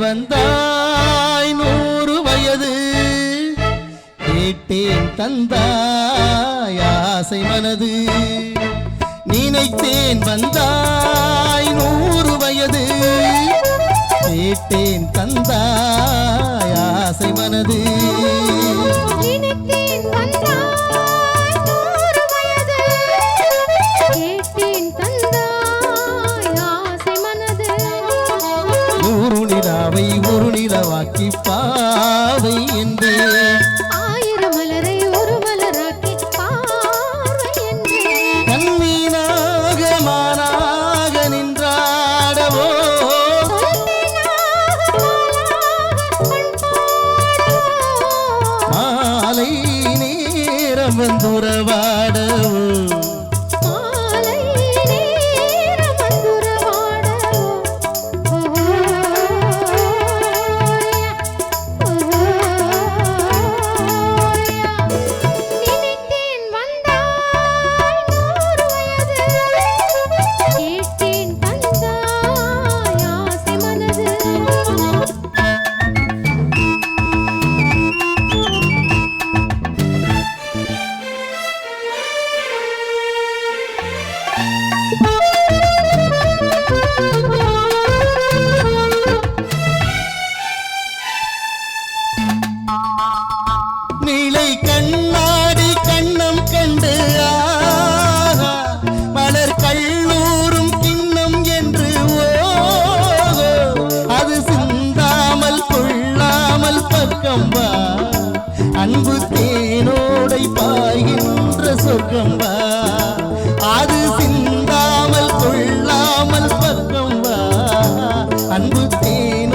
வந்தாய் 100 வயது கேட்டேன் தந்தாய் ஆசை மனது நினைத்தேன் வந்தாய் 100 வயது கேட்டேன் தந்தாய் ஆசை மனது ஒரு நிலவாக்கி பாவை என்று 1000 மலரை ஒரு மலராக்கி பாவை என்று கண்ணீனாக மானாக நின்றாடவோ மாலை நேரம் வந்துறவாடவோ நீலை கண்ணாடி கண்ணம் கண்டு மலர் கல்லூரும் கிண்ணம் என்று அது சிந்தாமல் கொள்ளாமல் பக்கம் வா அன்பு தேனோடை பாய்கின்ற சொர்க்கம் வா அது சிந்தாமல் கொள்ளாமல் பக்கம் வா அன்பு தேன்